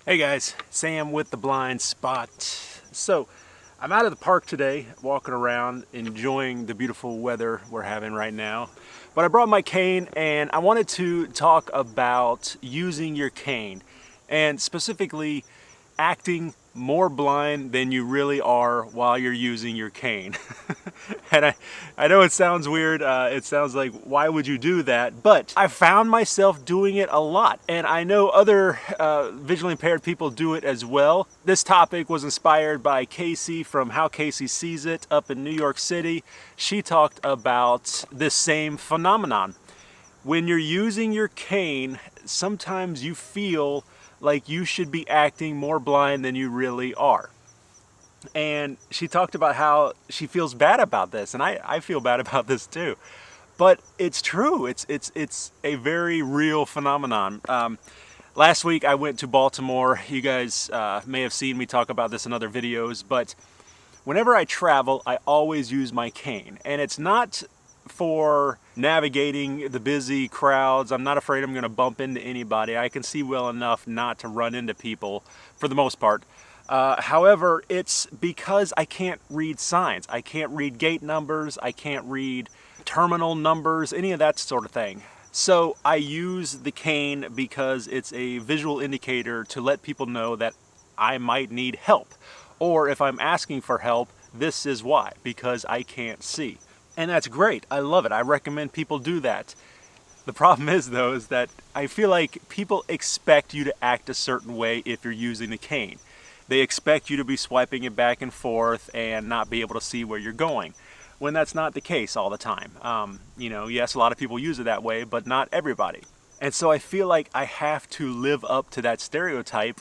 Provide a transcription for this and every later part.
Hey guys, Sam with The Blind Spot. So, I'm out of the park today, walking around, enjoying the beautiful weather we're having right now. But I brought my cane and I wanted to talk about using your cane and specifically acting more blind than you really are while you're using your cane. And I know it sounds weird, it sounds like why would you do that, but I found myself doing it a lot, and I know other visually impaired people do it as well. This topic was inspired by Casey from How Casey Sees It up in New York City. She talked about this same phenomenon. When you're using your cane, sometimes you feel like you should be acting more blind than you really are. And she talked about how she feels bad about this, and I feel bad about this too. But it's true. It's a very real phenomenon. Last week I went to Baltimore. You guys may have seen me talk about this in other videos, but whenever I travel, I always use my cane. And it's not for navigating the busy crowds. I'm not afraid I'm going to bump into anybody. I can see well enough not to run into people for the most part. However, it's because I can't read signs. I can't read gate numbers. I can't read terminal numbers, any of that sort of thing. So I use the cane because it's a visual indicator to let people know that I might need help. Or if I'm asking for help, this is why, because I can't see. And that's great. I love it. I recommend people do that. The problem is, though, is that I feel like people expect you to act a certain way if you're using the cane. They expect you to be swiping it back and forth and not be able to see where you're going, when that's not the case all the time. Yes, a lot of people use it that way, but not everybody. And so I feel like I have to live up to that stereotype,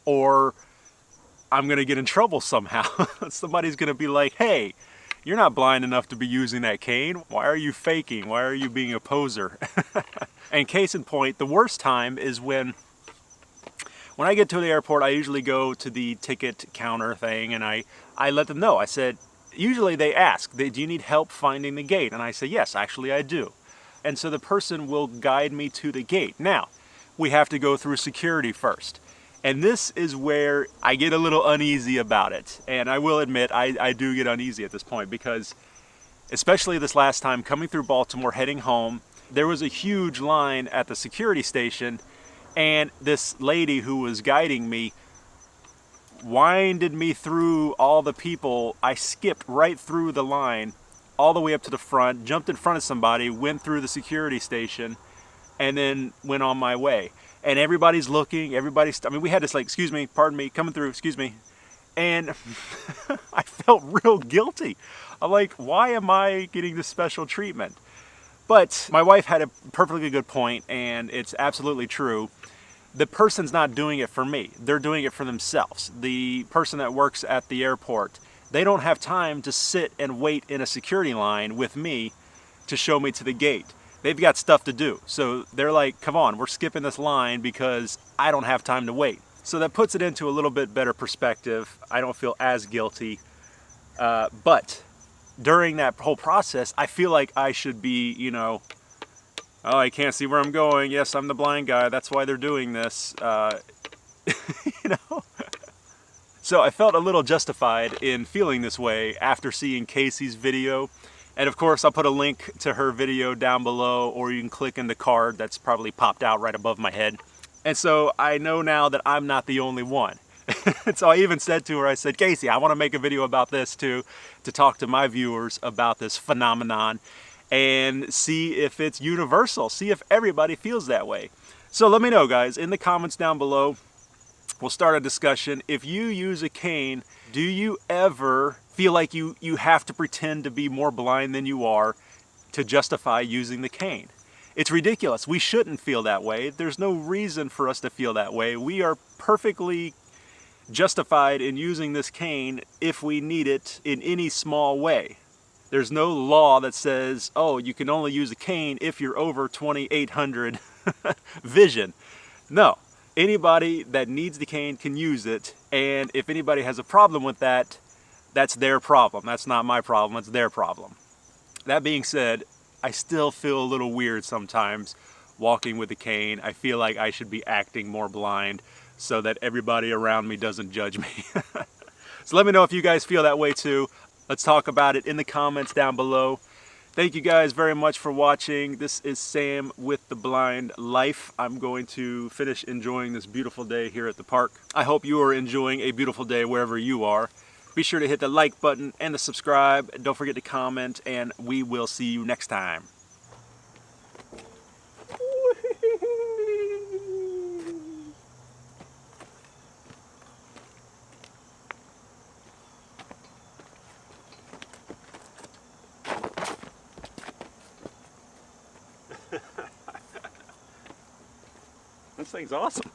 or I'm going to get in trouble somehow. Somebody's going to be like, hey, you're not blind enough to be using that cane. Why are you faking? Why are you being a poser? And case in point, the worst time is when I get to the airport, I usually go to the ticket counter thing and I let them know. I said, usually they ask, do you need help finding the gate? And I say, yes, actually I do. And so the person will guide me to the gate. Now, we have to go through security first. And this is where I get a little uneasy about it. And I will admit, I do get uneasy at this point because, especially this last time, coming through Baltimore, heading home, there was a huge line at the security station, and this lady who was guiding me winded me through all the people. I skipped right through the line, all the way up to the front, jumped in front of somebody, went through the security station, and then went on my way. And everybody's looking, we had this like, excuse me, pardon me, coming through, excuse me. And I felt real guilty. I'm like, why am I getting this special treatment? But my wife had a perfectly good point, and it's absolutely true. The person's not doing it for me. They're doing it for themselves. The person that works at the airport, they don't have time to sit and wait in a security line with me to show me to the gate. They've got stuff to do. So they're like, come on, we're skipping this line because I don't have time to wait. So that puts it into a little bit better perspective. I don't feel as guilty. But during that whole process, I feel like I should be, oh, I can't see where I'm going. Yes, I'm the blind guy. That's why they're doing this. So I felt a little justified in feeling this way after seeing Casey's video. And of course, I'll put a link to her video down below, or you can click in the card that's probably popped out right above my head. And so I know now that I'm not the only one. So I even said to her, I said, Casey, I want to make a video about this too, to talk to my viewers about this phenomenon and see if it's universal, see if everybody feels that way. So let me know, guys, in the comments down below. We'll start a discussion. If you use a cane, do you ever feel like you have to pretend to be more blind than you are to justify using the cane? It's ridiculous. We shouldn't feel that way. There's no reason for us to feel that way. We are perfectly justified in using this cane if we need it in any small way. There's no law that says, oh, you can only use a cane if you're over 2800 vision. No. Anybody that needs the cane can use it, and if anybody has a problem with that, that's their problem. That's not my problem, it's their problem. That being said, I still feel a little weird sometimes walking with a cane. I feel like I should be acting more blind, so that everybody around me doesn't judge me. So let me know if you guys feel that way too. Let's talk about it in the comments down below. Thank you guys very much for watching. This is Sam with The Blind Life. I'm going to finish enjoying this beautiful day here at the park. I hope you are enjoying a beautiful day wherever you are. Be sure to hit the like button and the subscribe. Don't forget to comment, and we will see you next time. This thing's awesome.